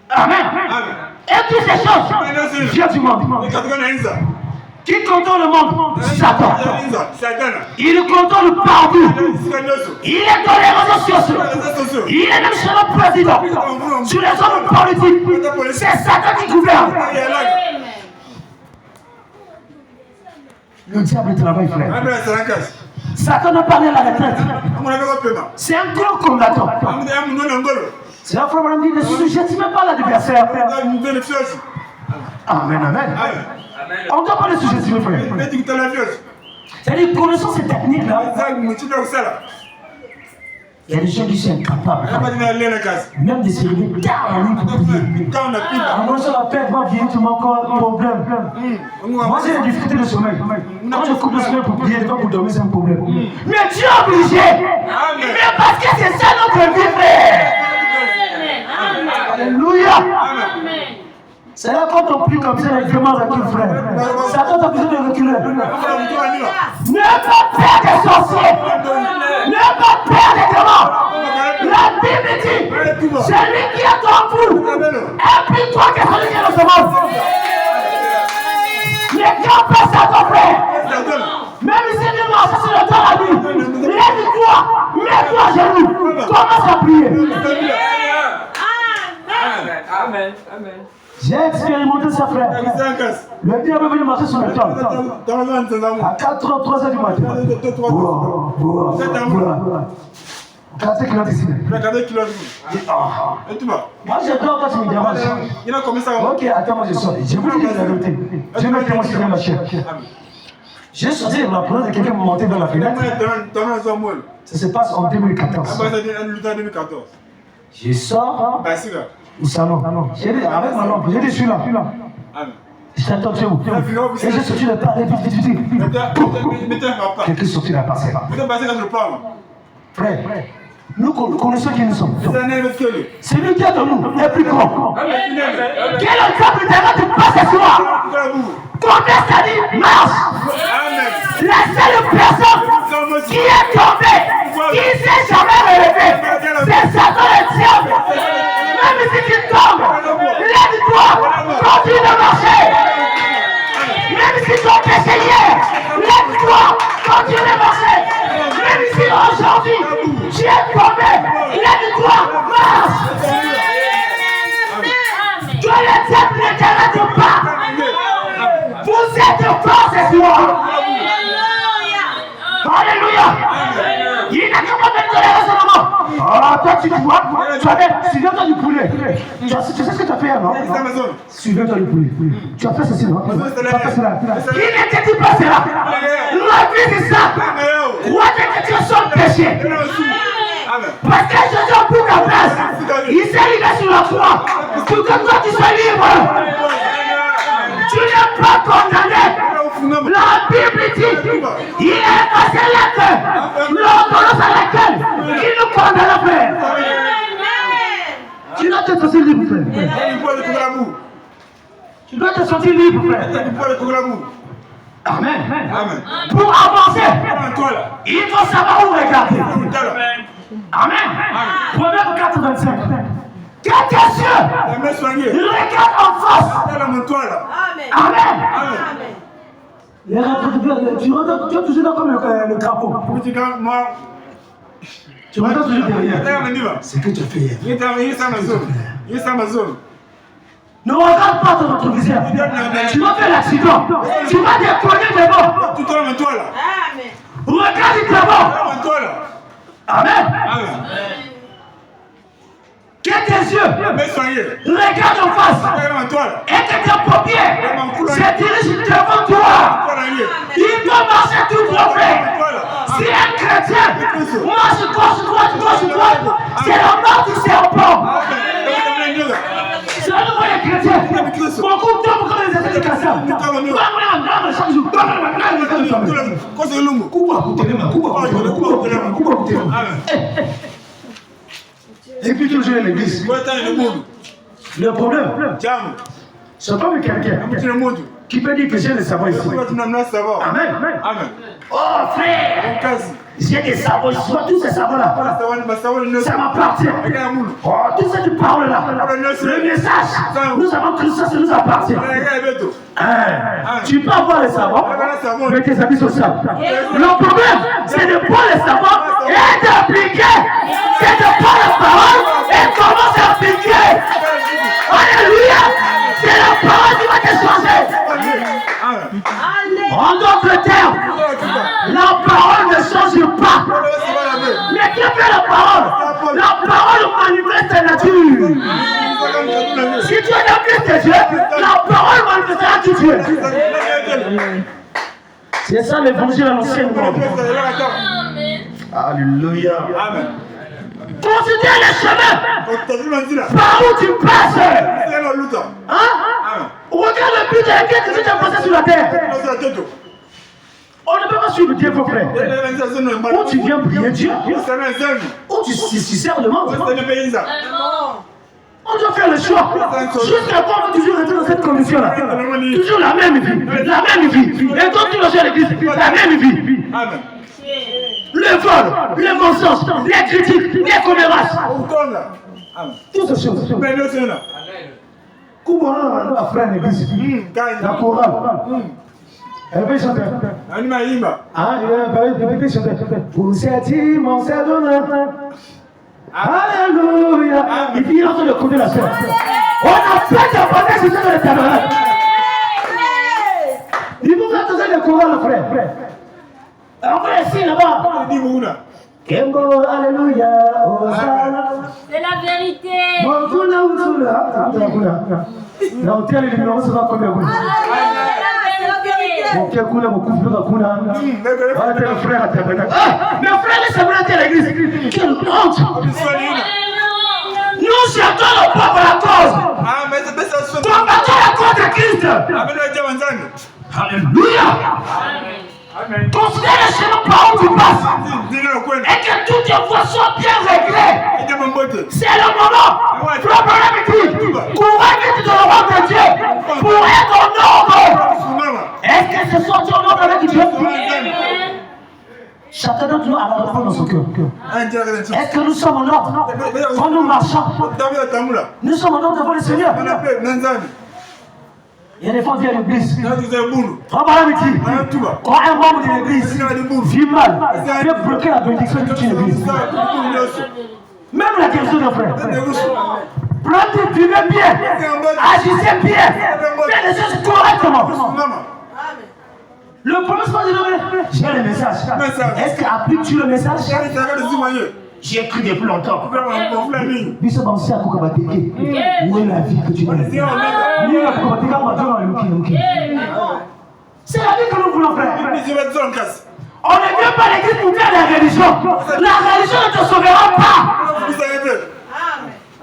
Amen. Et toutes ces choses viennent du monde. Qui contrôle le monde? Satan. Il contrôle partout. Il est dans les réseaux sociaux. Il est même chez le président. Sur les hommes politiques. C'est Satan qui gouverne. Le diable travaille, frère. Satan a parlé à la retraite. C'est un grand combattant. C'est la fois où on dit ne sous-estime pas l'adversaire. Amen, amen. On ne doit pas le sous-estimer, frère. C'est-à-dire, connaissant ces techniques-là, il y a des gens qui sont incapables. Même de se réveiller tard en nuit pour prier. Moi, je m'appelle, moi, bien, tu m'as encore un problème. Moi, j'ai des difficultés de sommeil. Quand je coupe le sommeil pour prier, pas pour dormir, c'est un problème. Mais Dieu est obligé. Mais parce que c'est ça notre vie, frère. Alléluia. C'est là quand on prie comme ça, les démons reculent, frère. Satan a besoin de reculer. Ne pas peur des sorciers. Ne pas peur des démons. La Bible dit, celui qui est en vous, et puis toi qui es celui qui est dans ce monde. pas faire ça, ton frère. Même si tu marches sur le temps la nuit, lève-toi, mets-toi à genoux, commence à prier. Amen. Amen. J'ai expérimenté ça, frère. Le diable est venu marcher sur le temps. À 4h, 3h du matin. 40 km ici. Et tu vas. Moi, j'adore quand tu me déranges. Il a commencé à. Ok, attends, moi je sors. Je vous dis la vérité. Je vais mettre moi sur ma chair. J'ai sorti la première de quelqu'un m'a monté dans la fenêtre. Ça se passe en 2014. Je sors au salon. J'ai dit, avec ma lampe, j'ai dit, je suis là. Je t'attends chez vous. Et j'ai sorti le pas, vite. Quelqu'un sorti la parcelle. Frère, nous connaissons qui nous sommes. C'est lui qui est de nous, est plus grand. Quel exemple de passer ce soir? Ton destin marche. La seule personne qui est tombée, qui ne s'est jamais relevée, c'est Satan le diable. Même si tu tombes, lève-toi, continue de marcher. Même si tu as péché hier, lève-toi, continue de marcher. Même si aujourd'hui, tu es tombé, lève-toi, marche. Que le diable ne t'arrête pas. Vous êtes forts ce soir. Alléluia. Il n'a qu'à pas mettre de la raisonnement. Ah, toi tu vois, souviens-toi du poulet. Tu sais ce que tu as fait hier, non? Souviens-toi du poulet. Tu as fait ceci, non? Tu as fait cela. Il ne te dit pas cela. La vie c'est ça. Crois que tu es sans péché. Parce que Jésus a pris ta place. Il s'est livré sur la croix. Pour que toi tu sois libre. Tu n'es pas condamné. La Bible dit, il est passé l'acte, l'ordonnance à laquelle il nous condamne à faire. Tu dois te sentir libre, frère. Tu dois te sentir libre, frère. Amen. Pour avancer, il faut savoir où regarder. Amen. Proverbe 4:25. Quand tes yeux regardent en face. Amen. Tu es toujours comme le crapaud. Tu regardes toujours derrière. C'est ce que tu as fait hier. Ne regarde pas ton rétroviseur. Tu vas faire l'accident. Tu vas décoller devant. Regarde devant. Amen. Que tes yeux regardent en face et que tes paupières se dirigent devant toi. Il doit marcher tout droit, frère. Si un chrétien marche gauche, droite, c'est la mort du serpent. C'est la nouvelle des chrétiens. Beaucoup tombent comme les états de Kassam. Et puis toujours l'église. Le problème, c'est pas quelqu'un qui peut dire que j'ai le savoir ici. Amen. Oh frère, j'ai des savoirs ici. Tous ces savoirs-là, ça m'appartient. Oh, tout ce que tu parles là, le message, nous avons que ça nous appartient. Tu peux avoir le savoir, mais tes amis sont sables. Le problème, c'est de prendre le savoir et d'appliquer. C'est de prendre la parole et commencer à appliquer. Alléluia. C'est la parole qui va te changer. En d'autres termes, la parole ne change pas. Mais qui fait la parole? La parole manifeste la nature. Si tu es dans Christ de Dieu, la parole manifestera qui tu es. C'est ça l'évangile à l'ancien monde. Alléluia. Amen. Considère le chemin par où tu passes. Hein? Regarde le but de laquelle tu as passé sur la terre. On ne peut pas suivre Dieu, vos frères. Où tu viens prier Dieu, où tu sers le monde. On doit faire le choix. Jusqu'à quand on va toujours rester dans cette condition-là? Toujours la même vie. Et quand tu vas à l'église, la même vie. Amen. Le vol, les mensonges, les critiques, les comméraces. Toutes ces choses. Comment on a frère l'église? La chorale. Elle peut chanter. Ah, il peut chanter. Vous êtes immense Adonai. Alléluia. Il dit, il est en train de couper la soeur. On a plein d'abonnés sur le tabernacle. Il vous a besoin de courir le frère. On va essayer là-bas. Kembo, alléluia. C'est la vérité. Non, tiens, les numéros, ça va combien? Mon cœur coule, mon couple va couler. Ah, t'es le frère à tabernacle. Ah, mes frères, ça me à l'église. Quelle honte! Nous chantons le peuple à la cause. Combattons la cause de Christ. Alléluia. Considère le chemin par où tu passes. Et que toutes tes voies soient bien réglées. C'est le moment. Problème dit. Courez vite dans le roi de Dieu. Pour être en ordre. Est-ce que ce soit ton ordre avec Dieu? Chacun d'entre nous a la réponse dans son cœur. Est-ce que nous sommes en ordre quand nous marchons? Nous sommes en ordre devant le Seigneur. Il y a des fois, on dit à l'église. Quand un membre de l'église vit mal, il peut bloquer la bénédiction de toute une église. Même la guérison de frère. Plantez, vivez bien, agissez bien, faites les choses correctement. Le premier soir de l'homme, j'ai le message. Est-ce qu'appliques-tu le message? J'ai écrit depuis longtemps. Où est la vie que tu donnes? C'est la vie que nous voulons faire. On ne vient pas à l'église pour faire la religion. La religion ne te sauvera pas.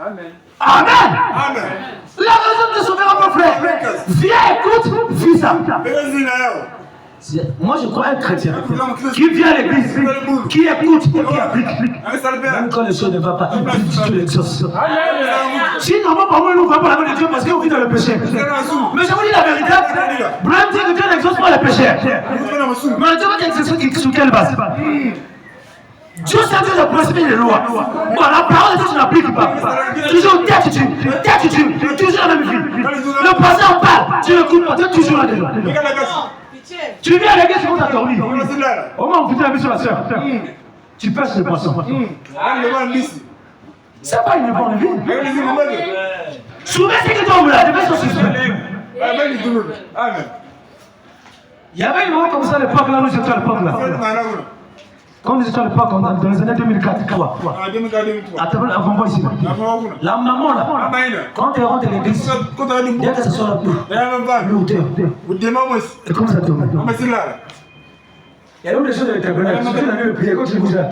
Amen. Amen. La religion ne te sauvera pas, frère. Viens, écoute, vis ça. Moi, je crois un chrétien qui vient à l'église, qui écoute et qui applique. Même quand les choses ne vont pas, il dit tu l'exauces. Sinon, moi, nous ne voyons pas la main de Dieu parce qu'on vit dans le péché. Mais je vous dis la vérité, Brahim dit que Dieu n'exauce pas le péché. Mais Dieu va t'exaucer sur quelle base? Dieu sait Dieu de prospérer les lois. Bon, la parole de Dieu, tu n'appliques pas. Toujours t'attitude, toujours la même vie. Le pasteur parle, tu n'écoutes pas, tu es toujours là-dedans. Tu viens à l'église pour t'attendre. Au moins, on vous dit la vie sur la soeur. Tu pêches les poissons. C'est pas une bonne vie. Souvent, c'est que tu là, tu fais son suspect. Il y avait une moment comme ça à l'époque là, nous étions à l'époque là. Quand nous étions à l'époque, dans les années 2004, quoi. Avant moi ici. La maman là, quand elle rentre à l'église, dès que ça sort la l'auteur. Et comment ça tourne? Il y a même des choses de l'éternel. Si tu n'as vu le prier, quand tu le bouges là.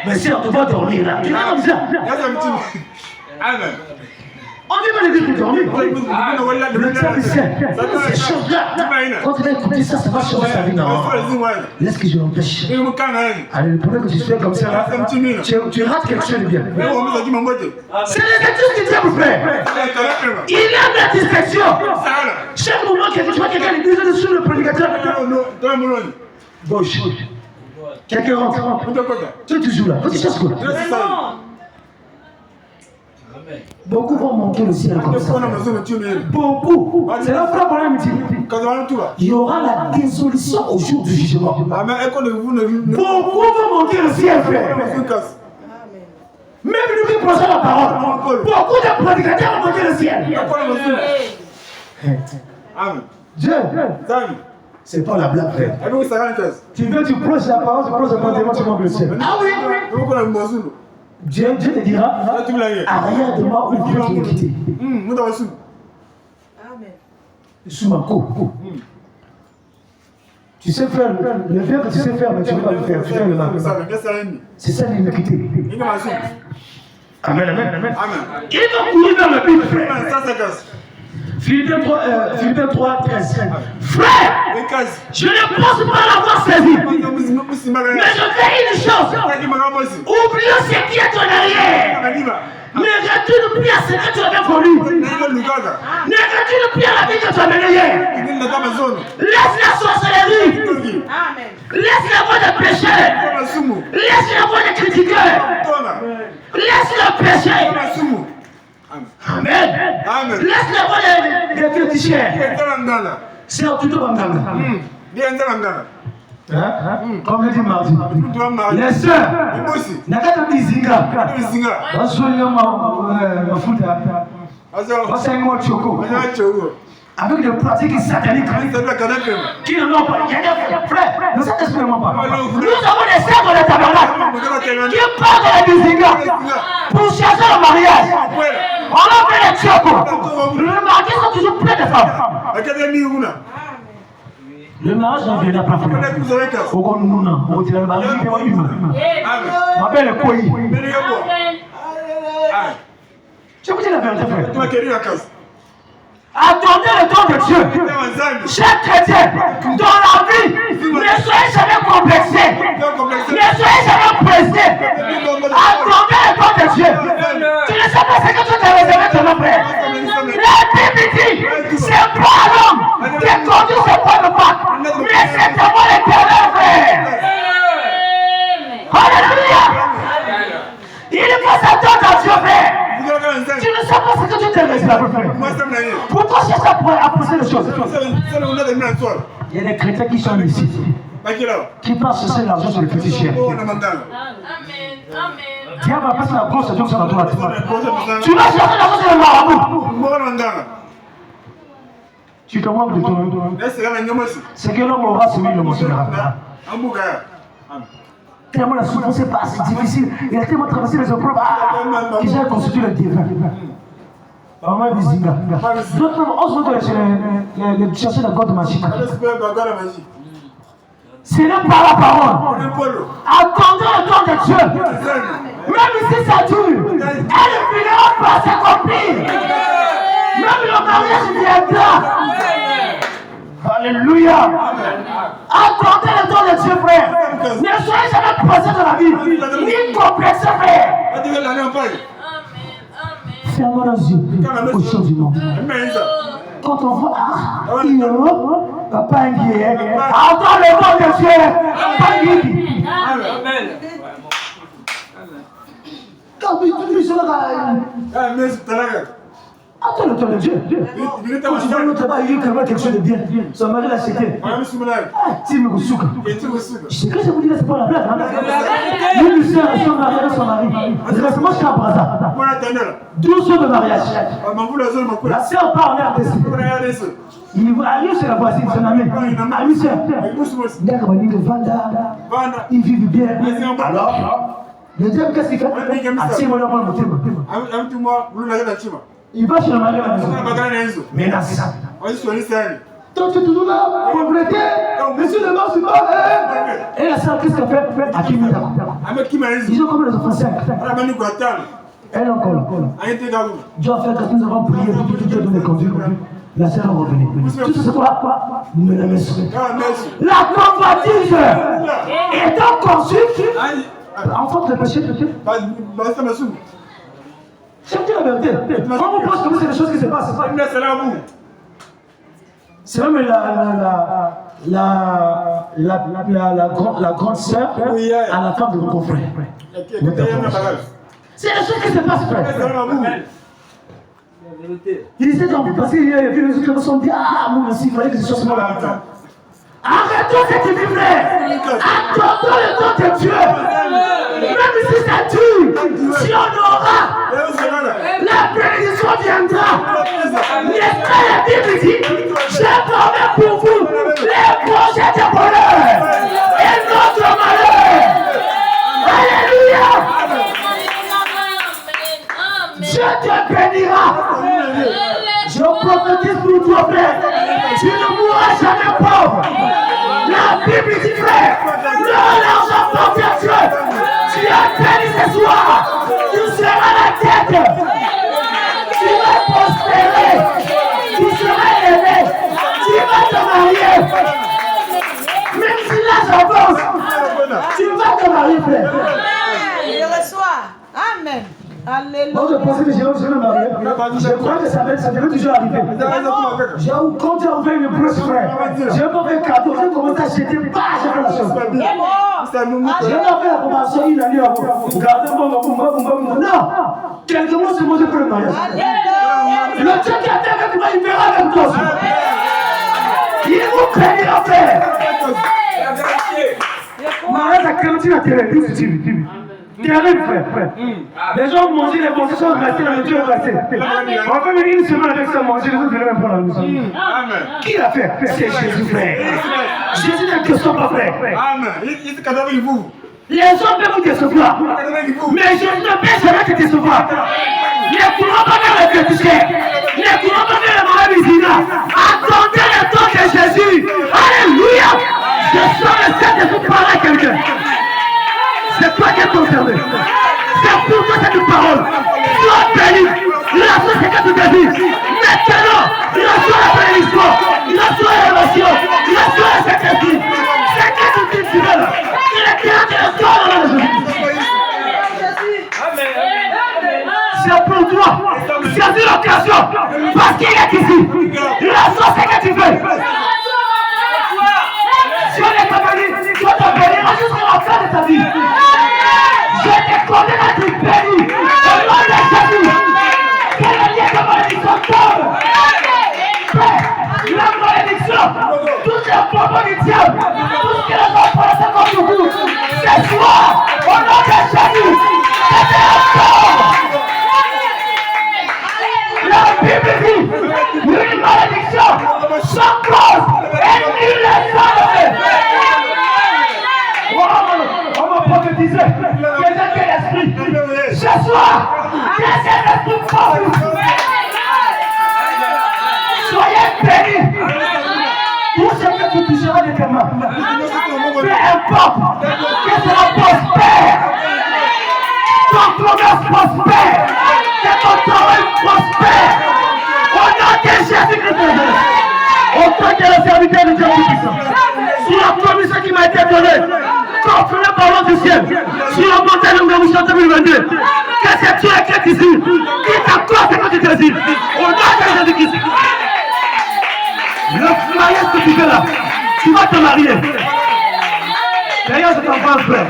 Mais si on te voit dormir là, tu vas comme ça. Amen. On dit pas l'église pour dormir. Le diable c'est chose-là. Quand tu vas écouter ça, ça va changer sa vie. Non. Laisse que je l'empêche. Allez, le problème que tu fais comme ça là, tu rates quelque chose de bien. C'est les études qui Dieu vous fait. Il aime la discrétion. Chaque moment que tu vois quelqu'un à l'église dessus le prédicateur. Gauche. Quelqu'un rentre. Tu es toujours là. Tu cherches quoi? Beaucoup vont manquer le ciel comme ça. Beaucoup. C'est la frappe pour l'amitié. Il y aura la désolution au jour du jugement. Beaucoup vont manquer le ciel, frère. Même nous qui prononçons la parole. Beaucoup de prédicateurs vont manquer le ciel. Dieu, c'est pas la blague, frère. Tu veux, tu prêches la parole, tu prêches le fondement, tu manques le ciel. Ah oui. Dieu te dira, arrière de moi ou Dieu qui est quitté. Amen. Sous ma cour. Tu sais faire le bien que tu sais faire, mais tu ne veux pas le faire. Tu fais le mal. C'est ça l'iniquité. Amen, amen, amen. Il va courir dans le but, frère. Philippiens 3, 13. Frère, je ne pense pas l'avoir saisi. Mais je fais une chose. Oublions ce qui est en arrière. Ne retourne plus à ce que tu avais connu. Ne retourne plus à la vie que tu as menée hier. Laisse la sorcellerie. Laisse la voix des pécheurs. Laisse la voix des critiqueurs. Laisse le péché. Amen. Laisse-les voir les féticheurs. C'est un tuto Banganga. Comme le dit mardi. Les sœurs, Nakata Bizinga. Avec des pratiques sataniques qui ne l'ont pas. Il y a des frères, ne s'expérimentent pas. Nous avons des sœurs dans le tabernacle qui partent de la Bizinga pour chercher le mariage. On a fait les tchokos. Les mariés sont toujours pleins de femmes. Le mariage n'en viendra pas. Au Gonouna, au Tirabari, au Yuma. Ma belle est quoi? Je vous dis la vérité, frère. Attendez le temps de Dieu. Chaque chrétien, dans la vie, ne soyez jamais complexé. Ne soyez jamais pressé. Attendez le temps de Dieu. Tu ne sais pas ce que tu t'es réservé de mon frère. La Bible dit, c'est pas l'homme qui conduit ce point de Pâques, mais c'est d'abord l'Éternel, frère. Alléluia. Il faut s'attendre à Dieu, frère. Tu ne sais pas ce que tu t'es réservé, frère. Pourquoi chercher à pousser les choses? Il y a des chrétiens qui sont ici, qui pensent chercher l'argent sur les petits chiens. Dieu va passer la grosse jonction à toi. Tu vas chercher l'argent sur les marabouts. Tu te manques de ton. C'est que l'homme aura celui le mentionnera. Tellement la souffrance n'est pas assez difficile. Il a tellement traversé les épreuves qu'il a constitué le divin. D'autres osent chercher la God magique. Ce n'est pas la parole. Attendez le temps de Dieu. Même si ça dure, elle finira par s'accomplir. Même le mariage viendra. Alléluia. Attendez le temps de Dieu, frère. Ne soyez jamais pressé dans la vie, ni complexé, frère. Fermons nos yeux aux choses du monde. Quand on voit, papa inquiet, attends le temps de Dieu, papa inquiet. Amen. Quand tu attends le temps de Dieu. Quand tu vas au travail, il y a quelque chose de bien. Son mari l'a acheté. C'est que je vous dis, c'est pas la blague. Une sœur et son mari avec son mari. Récemment, je suis à Brazza. 12 jours de mariage. La sœur part en RDC. Il va aller chez la voisine, son ami. Ami sœur. Ils vivent bien. Alors, le deuxième, qu'est-ce qu'il fait? Il va chez le mari à la maison. Menace. Donc tu es toujours là, complété. Monsieur le mari, et la sœur, qu'est-ce qu'elle fait? À qui ils ont comme les enfants 5. Elle encore. Dieu a fait que nous avons prié pour que Dieu donne les conduits. La sœur est revenue. Tout ce quoi? La convoitise étant conçue en faute de péché de Dieu. C'est la vérité. Quand on pense que c'est des choses qui se passent, c'est même la grande sœur à la femme de mon frère. C'est des choses qui se passent, frère. Il disait donc, parce qu'il y a vu les autres qui se sont dit, ah, moi aussi, il fallait que ce soit moi là. Arrêtons cette vie, frère. Attendons le temps de Dieu. Même si ça tue, si on aura, la bénédiction viendra. N'est-ce pas la Bible dit, j'ai formé pour vous les projets de bonheur et notre malheur. Alléluia. Dieu te bénira. Je prophétise pour toi, frère. Tu ne mourras jamais pauvre. La Bible dit, frère, l'argent porte à Dieu. Tu as béni ce soir. Tu seras la tête. Tu vas prospérer. Tu seras aimé. Tu vas te marier. Même si l'âge avance, tu vas te marier, frère. Il reçoit. Amen. Alléluia. Moi, je pensais que je vais me marier. Je crois que ça devait toujours arriver. Quand tu as ouvert une bouche, frère, je vais pas faire cadeau. Je vais commencer à jeter. Bah, je fais la chose. commencé, il a dit, regardez, non, quelques mots, c'est moi, je peux le mariage. Le Dieu qui a fait avec moi, il verra avec toi aussi. Il vous bénira, frère. Mariage à Clémentine à Thérèse, terrible, frère. Les gens ont mangé les bons sont restés dans le Dieu resté. On va venir une semaine avec ça manger, les autres viennent même prendre la maison. Qui l'a fait? C'est Jésus, frère. Jésus n'est que son pas, frère. Les hommes peuvent vous décevoir, mais Jésus ne peut jamais te décevoir. Les courants pas vers les féticheurs, les courants pas vers les mauvais musulmans. Attendez le temps de Jésus. Alléluia. Je sens le Saint-Esprit parler à quelqu'un. C'est toi qui es concerné. C'est pour toi cette parole. Sois béni. La société de ta vie. Maintenant, reçois la bénédiction. Reçois l'émotion. Reçois le Saint-Esprit. C'est qui vous dit tu veux là? Il est bien de le corps dans le Jésus. C'est pour toi. Saisis l'occasion. Parce qu'il est ici. Reçois ce que tu veux. Si on est béni, tu vas te bénir jusqu'à la fin de ta vie. Je te condamne à être béni. Au nom de Jésus. Que le lien de malédiction tombe. La malédiction, toutes les propos du diable, tout ce que les gens pensent contre vous, c'est toi. Au nom de Jésus. C'est la Bible dit, une malédiction sans cause et nul ne s'enlève. On va prophétiser. Quel esprit. Ce soir, quel esprit fort. Soyez bénis. Tout ce que tu toucheras de tes mains, peu importe, que cela prospère. Ton commerce prospère. Que ton travail prospère. Au nom de Jésus-Christ. Au temps que le serviteur de Dieu Tout-Puissant, sur la promesse qui m'a été donnée, confirmée par l'ordre du ciel, sur la montagne de Moussa 2022, que c'est Dieu qui est ici, qui t'accorde ce que tu désires. Au nom de Jésus-Christ. Le mariage que tu fais là, tu vas te marier. D'ailleurs, je t'en parle, frère.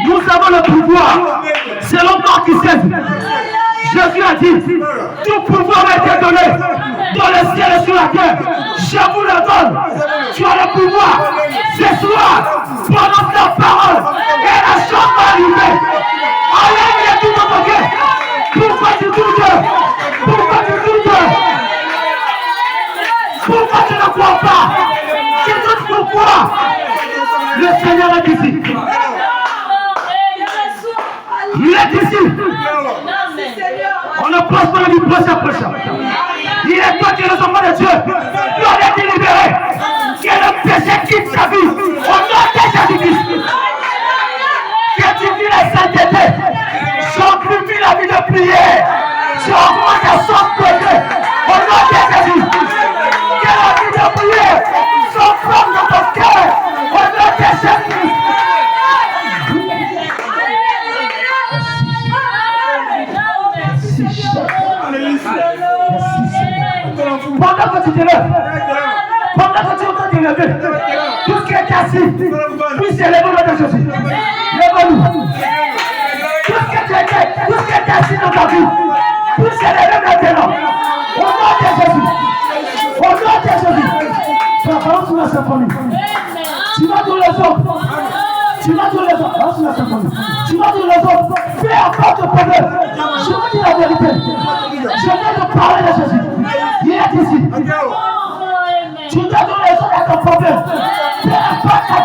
Nous avons le pouvoir, selon Marc 16. Jésus a dit, tout pouvoir m'a été donné dans le ciel et sur la terre. Je vous le donne. Tu as le pouvoir. Ce soir, prononce la parole et la chose va arriver. Enlève tout dans ton cœur. Pourquoi tu doutes? Pourquoi tu doutes? Pourquoi tu ne crois pas? Tu doutes pourquoi? Le Seigneur est ici. Il est ici. On ne pense pas du prochain. Il est toi qui es le enfant de Dieu. Doit être libéré. Que le péché quitte sa vie. Au nom de Jésus-Christ. Que tu vis la sainteté. J'amplifie la vie de prière. J'augmente la sainteté. Au nom de Jésus. Que la vie de prière s'enflamme dans ton cœur. Au nom de Jésus-Christ. Pendant que tu te lèves, pendant que tu entends te lever, tout ce qui est assis, puisse s'élever au nom de Jésus. Lève-nous. Tout ce qui est assis dans ta vie, puisse s'élever maintenant. Au nom de Jésus. Au nom de Jésus. Parole sur la symphonie. Tu vas dans les autres. Tu vas dans les autres. Parole sur la symphonie. Tu vas dans les autres. Fais encore ton problème. Je vous dis la vérité. Je viens de parler de Jésus. Il est ici. Tu dois donner les autres à ton problème. Peu importe ta